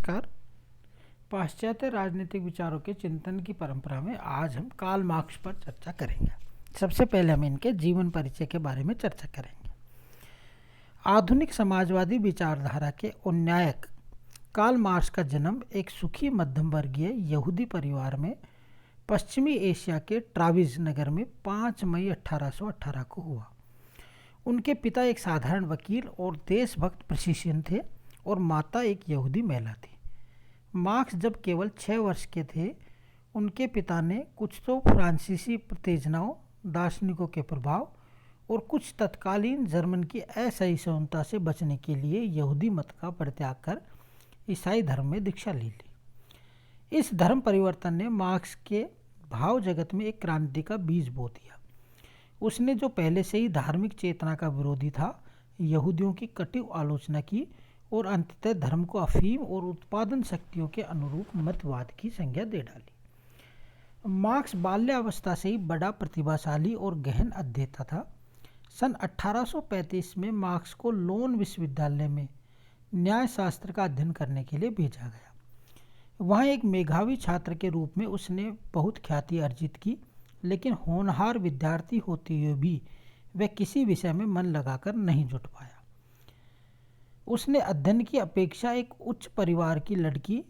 नमस्कार। पाश्चात्य राजनीतिक विचारों के चिंतन की परंपरा में आज हम कार्ल मार्क्स पर चर्चा करेंगे। सबसे पहले हम इनके जीवन परिचय के बारे में चर्चा करेंगे। आधुनिक समाजवादी विचारधारा के उन्नायक कार्ल मार्क्स का जन्म एक सुखी मध्यम वर्गीय यहूदी परिवार में पश्चिमी एशिया के ट्राविज नगर में 5 मई 1818 को हुआ। उनके पिता एक साधारण वकील और देशभक्त प्रशिक्षण थे और माता एक यहूदी महिला थी। मार्क्स जब केवल 6 वर्ष के थे, उनके पिता ने कुछ तो फ्रांसीसी उत्तेजनाओं, दार्शनिकों के प्रभाव और कुछ तत्कालीन जर्मन की असहिष्णुता से बचने के लिए यहूदी मत का परित्याग कर ईसाई धर्म में दीक्षा ले ली। इस धर्म परिवर्तन ने मार्क्स के भाव जगत में एक क्रांति का बीज बो दिया। उसने जो पहले से ही धार्मिक चेतना का विरोधी था, यहूदियों की कटु आलोचना की और अंततः धर्म को अफीम और उत्पादन शक्तियों के अनुरूप मतवाद की संज्ञा दे डाली। मार्क्स बाल्यावस्था से ही बड़ा प्रतिभाशाली और गहन अध्येता था। सन 1835 में मार्क्स को लोन विश्वविद्यालय में न्यायशास्त्र का अध्ययन करने के लिए भेजा गया। वहाँ एक मेधावी छात्र के रूप में उसने बहुत ख्याति अर्जित की, लेकिन होनहार विद्यार्थी होते हुए भी वह किसी विषय में मन लगाकर नहीं जुट पाया। उसने अध्ययन की अपेक्षा एक उच्च परिवार की लड़की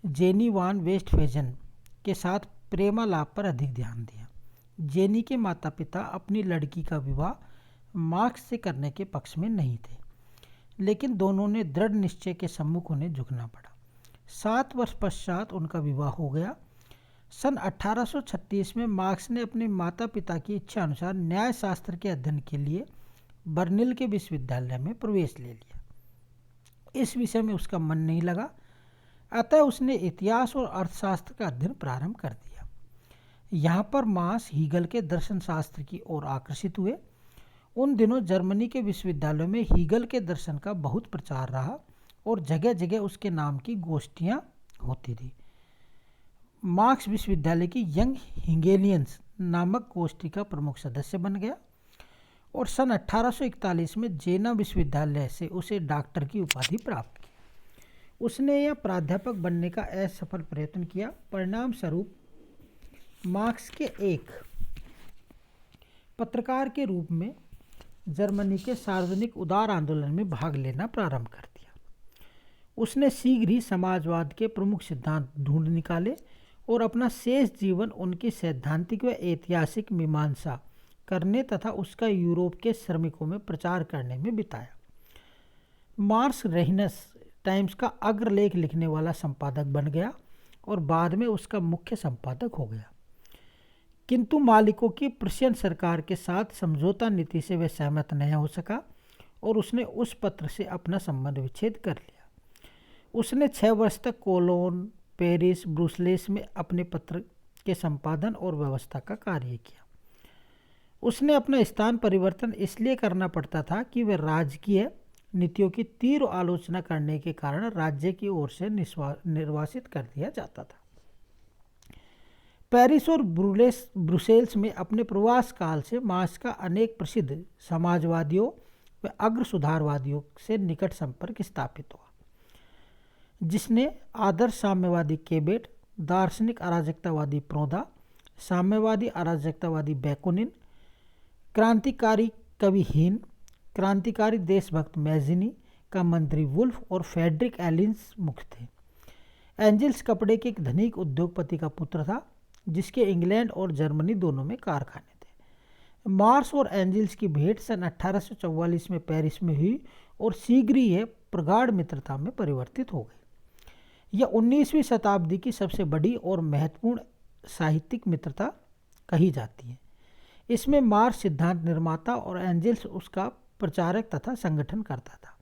जेनी वान वेस्टफेजन के साथ प्रेमालाप पर अधिक ध्यान दिया। जेनी के माता पिता अपनी लड़की का विवाह मार्क्स से करने के पक्ष में नहीं थे, लेकिन दोनों ने दृढ़ निश्चय के सम्मुख उन्हें झुकना पड़ा। 7 वर्ष पश्चात उनका विवाह हो गया। सन 1836 में मार्क्स ने अपने माता पिता की इच्छा अनुसार न्यायशास्त्र के अध्ययन के लिए बर्निल के विश्वविद्यालय में प्रवेश ले लिया। इस विषय में उसका मन नहीं लगा, अतः उसने इतिहास और अर्थशास्त्र का अध्ययन प्रारंभ कर दिया। यहाँ पर मार्क्स हीगल के दर्शन शास्त्र की ओर आकर्षित हुए। उन दिनों जर्मनी के विश्वविद्यालयों में हीगल के दर्शन का बहुत प्रचार रहा और जगह जगह उसके नाम की गोष्ठियाँ होती थी। मार्क्स विश्वविद्यालय की यंग हिगेलियंस नामक गोष्ठी का प्रमुख सदस्य बन गया और सन 1841 में जेना विश्वविद्यालय से उसे डॉक्टर की उपाधि प्राप्त की। उसने यह प्राध्यापक बनने का असफल प्रयत्न किया। परिणाम स्वरूप मार्क्स के एक पत्रकार के रूप में जर्मनी के सार्वजनिक उदार आंदोलन में भाग लेना प्रारंभ कर दिया। उसने शीघ्र ही समाजवाद के प्रमुख सिद्धांत ढूंढ निकाले और अपना शेष जीवन उनकी सैद्धांतिक व ऐतिहासिक मीमांसा करने तथा उसका यूरोप के श्रमिकों में प्रचार करने में बिताया। मार्क्स रेहनस टाइम्स का अग्रलेख लिखने वाला संपादक बन गया और बाद में उसका मुख्य संपादक हो गया, किंतु मालिकों की प्रुशियन सरकार के साथ समझौता नीति से वह सहमत नहीं हो सका और उसने उस पत्र से अपना संबंध विच्छेद कर लिया। उसने 6 वर्ष तक कोलोन, पेरिस, ब्रुसेल्स में अपने पत्र के संपादन और व्यवस्था का कार्य किया। उसने अपना स्थान परिवर्तन इसलिए करना पड़ता था कि वह राजकीय नीतियों की तीव्र आलोचना करने के कारण राज्य की ओर से निर्वासित कर दिया जाता था। पेरिस और ब्रुसेल्स में अपने प्रवास काल से मार्क्स का अनेक प्रसिद्ध समाजवादियों व अग्र सुधारवादियों से निकट संपर्क स्थापित हुआ, जिसने आदर्श साम्यवादी केबेट, दार्शनिक अराजकतावादी प्रोदा, साम्यवादी अराजकतावादी बैकुनिन, क्रांतिकारी कवि हीन, क्रांतिकारी देशभक्त मैजिनी का मंत्री वुल्फ और फेडरिक एलिन्स मुख्य थे। एंजिल्स कपड़े के एक धनिक उद्योगपति का पुत्र था, जिसके इंग्लैंड और जर्मनी दोनों में कारखाने थे। मार्क्स और एंजिल्स की भेंट सन 1844 में पेरिस में हुई और शीघ्र ही यह प्रगाढ़ मित्रता में परिवर्तित हो गई। यह 19वीं शताब्दी की सबसे बड़ी और महत्वपूर्ण साहित्यिक मित्रता कही जाती है। इसमें मार्क्स सिद्धांत निर्माता और एंजिल्स उसका प्रचारक तथा संगठन करता था।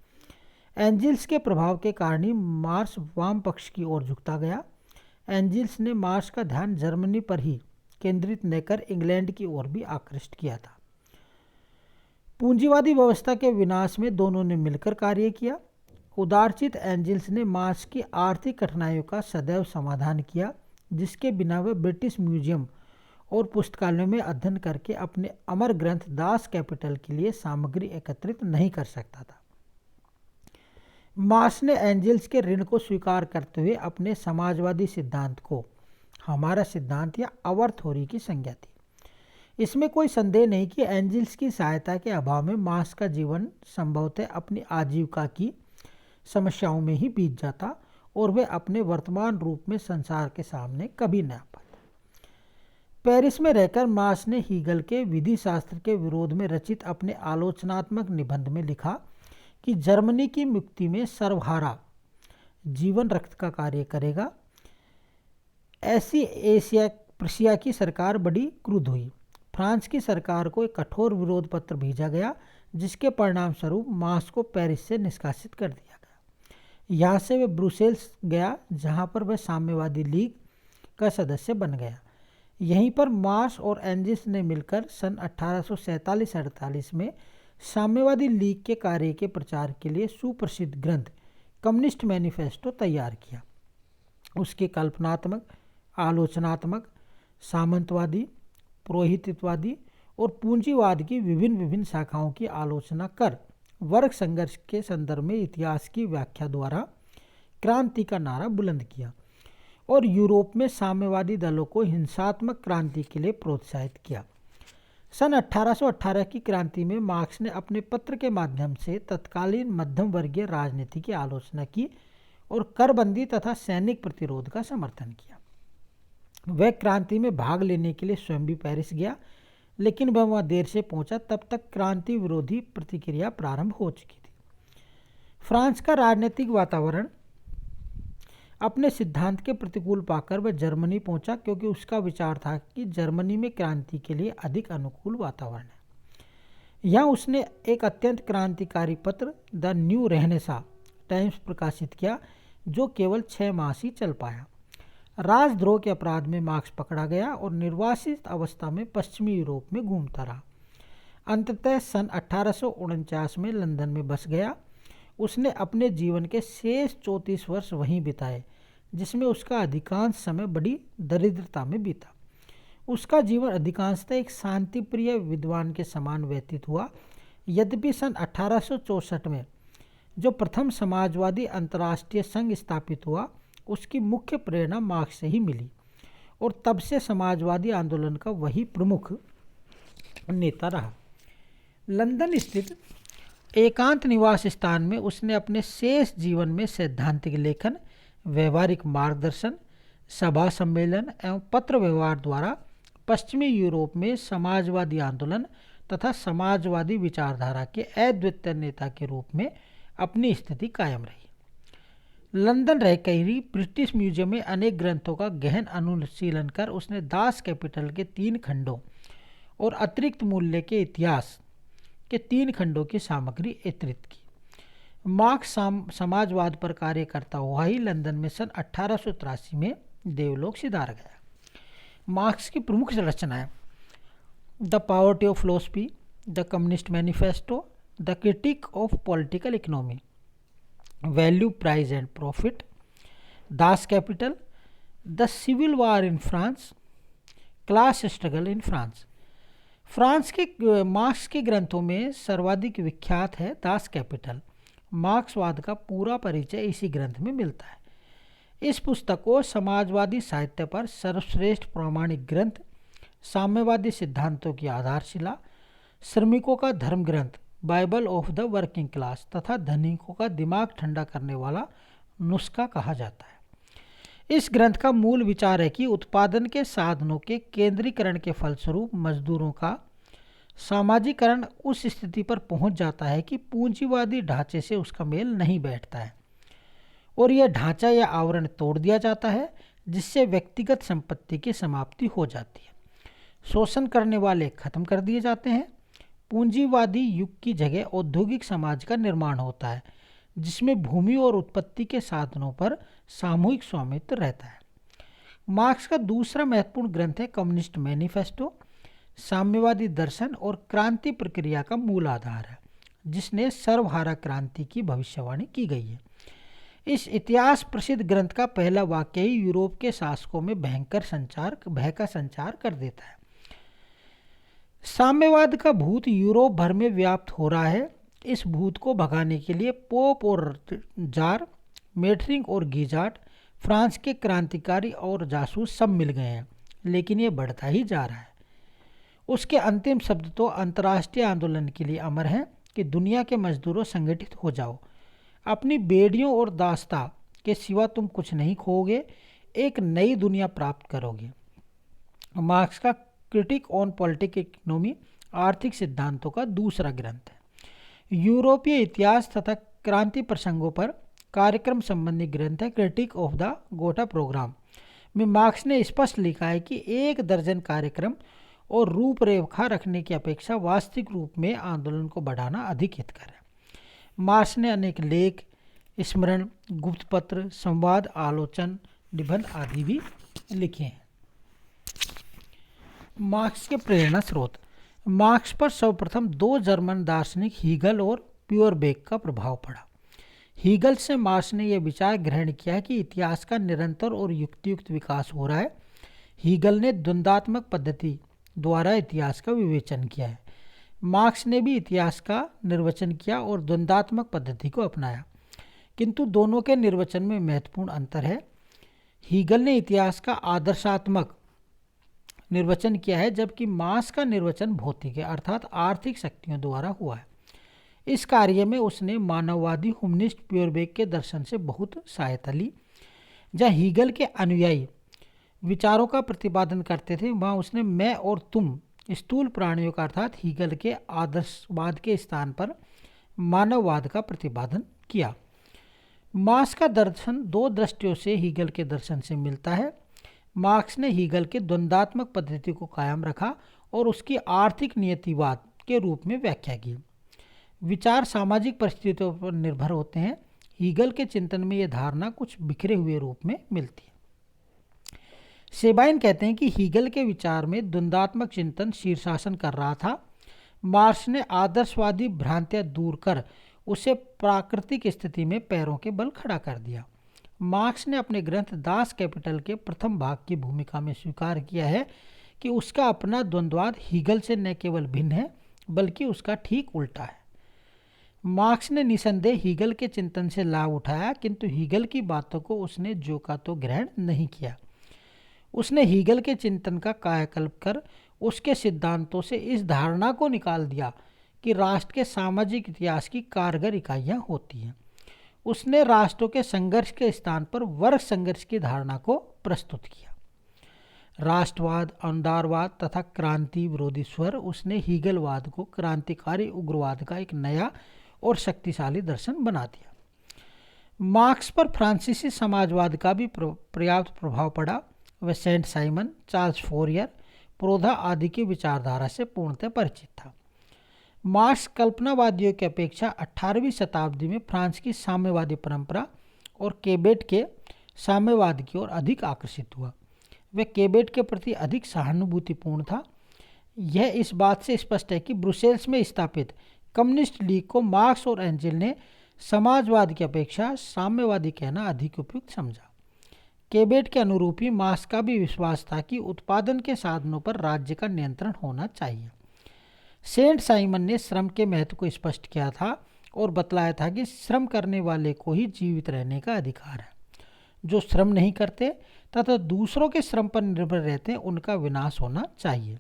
एंजिल्स के प्रभाव के कारण ही मार्क्स वाम पक्ष की ओर झुकता गया। एंजिल्स ने मार्क्स का ध्यान जर्मनी पर ही केंद्रित न कर इंग्लैंड की ओर भी आकृष्ट किया था। पूंजीवादी व्यवस्था के विनाश में दोनों ने मिलकर कार्य किया। उदारचित एंजिल्स ने मार्क्स की आर्थिक कठिनाइयों का सदैव समाधान किया, जिसके बिना वह ब्रिटिश म्यूजियम और पुस्तकालयों में अध्ययन करके अपने अमर ग्रंथ दास कैपिटल के लिए सामग्री एकत्रित नहीं कर सकता था। मार्क्स ने एंजल्स के ऋण को स्वीकार करते हुए अपने समाजवादी सिद्धांत को हमारा सिद्धांत या अवर थ्योरी की संज्ञा दी। इसमें कोई संदेह नहीं कि एंजल्स की सहायता के अभाव में मार्क्स का जीवन संभवतः अपनी आजीविका की समस्याओं में ही बीत जाता और वे अपने वर्तमान रूप में संसार के सामने कभी न आ पाते। पेरिस में रहकर मार्क्स ने हीगल के विधि शास्त्र के विरोध में रचित अपने आलोचनात्मक निबंध में लिखा कि जर्मनी की मुक्ति में सर्वहारा जीवन रक्त का कार्य करेगा। ऐसी प्रशिया की सरकार बड़ी क्रुद्ध हुई। फ्रांस की सरकार को एक कठोर विरोध पत्र भेजा गया, जिसके परिणाम स्वरूप मार्क्स को पेरिस से निष्कासित कर दिया गया। यहाँ से वह ब्रुसेल्स गया, जहाँ पर वह साम्यवादी लीग का सदस्य बन गया। यहीं पर मार्क्स और एंजल्स ने मिलकर सन 1847-48 में साम्यवादी लीग के कार्य के प्रचार के लिए सुप्रसिद्ध ग्रंथ कम्युनिस्ट मैनिफेस्टो तैयार किया। उसके कल्पनात्मक, आलोचनात्मक, सामंतवादी, पुरोहितवादी और पूंजीवाद की विभिन्न शाखाओं की आलोचना कर वर्ग संघर्ष के संदर्भ में इतिहास की व्याख्या द्वारा क्रांति का नारा बुलंद किया और यूरोप में साम्यवादी दलों को हिंसात्मक क्रांति के लिए प्रोत्साहित किया। सन 1818 की क्रांति में मार्क्स ने अपने पत्र के माध्यम से तत्कालीन मध्यम वर्गीय राजनीति की आलोचना की और करबंदी तथा सैनिक प्रतिरोध का समर्थन किया। वह क्रांति में भाग लेने के लिए स्वयं भी पेरिस गया, लेकिन वह वहाँ देर से पहुंचा। तब तक क्रांति विरोधी प्रतिक्रिया प्रारंभ हो चुकी थी। फ्रांस का राजनीतिक वातावरण अपने सिद्धांत के प्रतिकूल पाकर वह जर्मनी पहुंचा, क्योंकि उसका विचार था कि जर्मनी में क्रांति के लिए अधिक अनुकूल वातावरण है। यहाँ उसने एक अत्यंत क्रांतिकारी पत्र द न्यू रेनेसां टाइम्स प्रकाशित किया, जो केवल 6 मास ही चल पाया। राजद्रोह के अपराध में मार्क्स पकड़ा गया और निर्वासित अवस्था में पश्चिमी यूरोप में घूमता रहा। अंततः सन 1849 में लंदन में बस गया। उसने अपने जीवन के शेष 34 वर्ष वहीं बिताए, जिसमें उसका अधिकांश समय बड़ी दरिद्रता में बीता। उसका जीवन अधिकांशतः एक शांतिप्रिय विद्वान के समान व्यतीत हुआ। यद्यपि सन 1864 में जो प्रथम समाजवादी अंतर्राष्ट्रीय संघ स्थापित हुआ, उसकी मुख्य प्रेरणा मार्क्स से ही मिली और तब से समाजवादी आंदोलन का वही प्रमुख नेता रहा। लंदन स्थित एकांत निवास स्थान में उसने अपने शेष जीवन में सैद्धांतिक लेखन, व्यवहारिक मार्गदर्शन, सभा सम्मेलन एवं पत्र व्यवहार द्वारा पश्चिमी यूरोप में समाजवादी आंदोलन तथा समाजवादी विचारधारा के अद्वितीय नेता के रूप में अपनी स्थिति कायम रही। लंदन रह कई ब्रिटिश म्यूजियम में अनेक ग्रंथों का गहन अनुशीलन कर उसने दास कैपिटल के 3 खंडों और अतिरिक्त मूल्य के इतिहास के 3 खंडों की सामग्री एकत्रित की। मार्क्स समाजवाद पर कार्य करता हुआ ही लंदन में सन 1883 में देवलोक सिधार गया। मार्क्स की प्रमुख रचनाएं the poverty of philosophy, the communist manifesto, the critique of political economy, value, price and profit, Das Kapital, the civil war in France, class struggle in France. France के मार्क्स के ग्रंथों में सर्वाधिक विख्यात है दास कैपिटल। मार्क्सवाद का पूरा परिचय इसी ग्रंथ में मिलता है। इस पुस्तक को समाजवादी साहित्य पर सर्वश्रेष्ठ प्रामाणिक ग्रंथ, साम्यवादी सिद्धांतों की आधारशिला, श्रमिकों का धर्म ग्रंथ, Bible of the working class तथा धनिकों का दिमाग ठंडा करने वाला नुस्खा कहा जाता है। इस ग्रंथ का मूल विचार है कि उत्पादन के साधनों के केंद्रीकरण के फलस्वरूप मजदूरों का सामाजिकरण उस स्थिति पर पहुंच जाता है कि पूंजीवादी ढांचे से उसका मेल नहीं बैठता है और यह ढांचा या आवरण तोड़ दिया जाता है, जिससे व्यक्तिगत संपत्ति की समाप्ति हो जाती है। शोषण करने वाले खत्म कर दिए जाते हैं। पूंजीवादी युग की जगह औद्योगिक समाज का निर्माण होता है, जिसमें भूमि और उत्पत्ति के साधनों पर सामूहिक स्वामित्व रहता है। मार्क्स का दूसरा महत्वपूर्ण ग्रंथ है कम्युनिस्ट मैनिफेस्टो। साम्यवादी दर्शन और क्रांति प्रक्रिया का मूल आधार है, जिसने सर्वहारा क्रांति की भविष्यवाणी की गई है। इस इतिहास प्रसिद्ध ग्रंथ का पहला वाक्य ही यूरोप के शासकों में भय का संचार कर देता है। साम्यवाद का भूत यूरोप भर में व्याप्त हो रहा है इस भूत को भगाने के लिए पोप और जार, मेटरिंग और गीजार्ड, फ्रांस के क्रांतिकारी और जासूस सब मिल गए हैं, लेकिन ये बढ़ता ही जा रहा है। उसके अंतिम शब्द तो अंतर्राष्ट्रीय आंदोलन के लिए अमर हैं कि दुनिया के मजदूरों संगठित हो जाओ, अपनी बेड़ियों और दास्ता के सिवा तुम कुछ नहीं खोओगे, एक नई दुनिया प्राप्त करोगे। मार्क्स का क्रिटिक ऑन पॉलिटिक इकोनॉमी आर्थिक सिद्धांतों का दूसरा ग्रंथ है। यूरोपीय इतिहास तथा क्रांति प्रसंगों पर कार्यक्रम संबंधी ग्रंथ है क्रिटिक ऑफ द गोटा प्रोग्राम में मार्क्स ने स्पष्ट लिखा है कि 1 दर्जन कार्यक्रम और रूपरेखा रखने की अपेक्षा वास्तविक रूप में आंदोलन को बढ़ाना अधिक हितकर है। मार्क्स ने अनेक लेख, स्मरण, गुप्तपत्र, संवाद, आलोचन, निबंध आदि भी लिखे हैं। मार्क्स के प्रेरणा स्रोत। मार्क्स पर सर्वप्रथम 2 जर्मन दार्शनिक हीगल और प्योरबेक का प्रभाव पड़ा। हीगल से मार्क्स ने यह विचार ग्रहण किया कि इतिहास का निरंतर और युक्तियुक्त विकास हो रहा है। हीगल ने द्वंद्वात्मक पद्धति द्वारा इतिहास का विवेचन किया है। मार्क्स ने भी इतिहास का निर्वचन किया और द्वंद्वात्मक पद्धति को अपनाया, किंतु दोनों के निर्वचन में महत्वपूर्ण अंतर है। हीगल ने इतिहास का आदर्शात्मक निर्वचन किया है, जबकि मार्क्स का निर्वचन भौतिक है, अर्थात आर्थिक शक्तियों द्वारा हुआ है। इस कार्य में उसने मानववादी ह्यूमनिस्ट प्योरबेक के दर्शन से बहुत सहायता ली। जहाँ हीगल के अनुयायी विचारों का प्रतिपादन करते थे, वहाँ उसने मैं और तुम स्थूल प्राणियों का अर्थात हीगल के आदर्शवाद के स्थान पर मानववाद का प्रतिपादन किया। मार्क्स का दर्शन 2 दृष्टियों से हीगल के दर्शन से मिलता है। मार्क्स ने हीगल के द्वंद्वात्मक पद्धति को कायम रखा और उसकी आर्थिक नियतिवाद के रूप में व्याख्या की। विचार सामाजिक परिस्थितियों पर निर्भर होते हैं। हीगल के चिंतन में यह धारणा कुछ बिखरे हुए रूप में मिलती है। सेबाइन कहते हैं कि हीगल के विचार में द्वंद्वात्मक चिंतन शीर्षासन कर रहा था। मार्क्स ने आदर्शवादी भ्रांतियां दूर कर उसे प्राकृतिक स्थिति में पैरों के बल खड़ा कर दिया। मार्क्स ने अपने ग्रंथ दास कैपिटल के प्रथम भाग की भूमिका में स्वीकार किया है कि उसका अपना द्वंद्ववाद हीगल से न केवल भिन्न है, बल्कि उसका ठीक उल्टा है। मार्क्स ने निसंदेह हीगल के चिंतन से लाभ उठाया, किंतु हीगल की बातों को उसने जो का तो ग्रहण नहीं किया। उसने हीगल के चिंतन का कायाकल्प कर उसके सिद्धांतों से इस धारणा को निकाल दिया कि राष्ट्र के सामाजिक इतिहास की कारगर इकाइयाँ होती हैं। उसने राष्ट्रों के संघर्ष के स्थान पर वर्ग संघर्ष की धारणा को प्रस्तुत किया। राष्ट्रवाद, अंधारवाद तथा क्रांति विरोधी स्वर, उसने हीगलवाद को क्रांतिकारी उग्रवाद का एक नया और शक्तिशाली दर्शन बना दिया। मार्क्स पर फ्रांसीसी समाजवाद का भी पर्याप्त प्रभाव पड़ा। वह सेंट साइमन, चार्ल्स फोरियर, प्रोधा आदि की विचारधारा से पूर्णतः परिचित था। मार्क्स कल्पनावादियों की अपेक्षा 18वीं शताब्दी में फ्रांस की साम्यवादी परंपरा और केबेट के साम्यवाद की ओर अधिक आकर्षित हुआ। वह केबेट के प्रति अधिक सहानुभूतिपूर्ण था। यह इस बात से स्पष्ट है कि ब्रुसेल्स में स्थापित कम्युनिस्ट लीग को मार्क्स और एंजेल ने समाजवाद की अपेक्षा साम्यवादी कहना अधिक उपयुक्त समझा। केबेट के अनुरूपी मार्क्स का भी विश्वास था कि उत्पादन के साधनों पर राज्य का नियंत्रण होना चाहिए। सेंट साइमन ने श्रम के महत्व को स्पष्ट किया था और बतलाया था कि श्रम करने वाले को ही जीवित रहने का अधिकार है। जो श्रम नहीं करते तथा दूसरों के श्रम पर निर्भर रहते हैं, उनका विनाश होना चाहिए।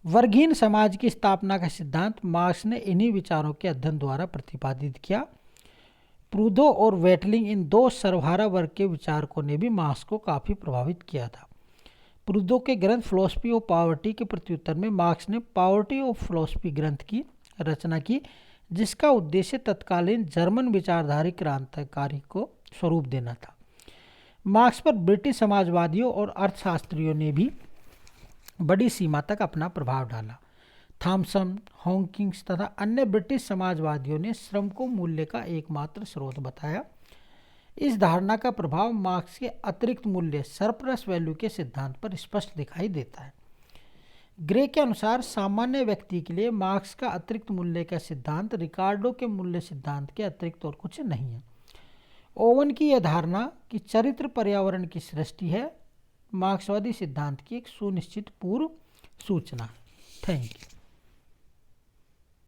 वर्गहीन समाज की स्थापना का सिद्धांत मार्क्स ने इन्हीं विचारों के अध्ययन द्वारा प्रतिपादित किया। प्रूदो और वेटलिंग, इन 2 सर्वहारा वर्ग के विचारकों ने भी मार्क्स को काफ़ी प्रभावित किया था। प्रूदो के ग्रंथ फिलॉसफी ऑफ पॉवर्टी के प्रत्युत्तर में मार्क्स ने पॉवर्टी ऑफ फिलॉसफी ग्रंथ की रचना की, जिसका उद्देश्य तत्कालीन जर्मन विचारधारी क्रांतिकारी को स्वरूप देना था। मार्क्स पर ब्रिटिश समाजवादियों और अर्थशास्त्रियों ने भी बड़ी सीमा तक अपना प्रभाव डाला। थॉमसन, हॉकिंस तथा अन्य ब्रिटिश समाजवादियों ने श्रम को मूल्य का एकमात्र स्रोत बताया। इस धारणा का प्रभाव मार्क्स के अतिरिक्त मूल्य सरप्लस वैल्यू के सिद्धांत पर स्पष्ट दिखाई देता है। ग्रे के अनुसार सामान्य व्यक्ति के लिए मार्क्स का अतिरिक्त मूल्य का सिद्धांत रिकार्डो के मूल्य सिद्धांत के अतिरिक्त और कुछ नहीं है। ओवन की यह धारणा कि चरित्र पर्यावरण की सृष्टि है, मार्क्सवादी सिद्धांत की एक सुनिश्चित पूर्व सूचना। Thank you.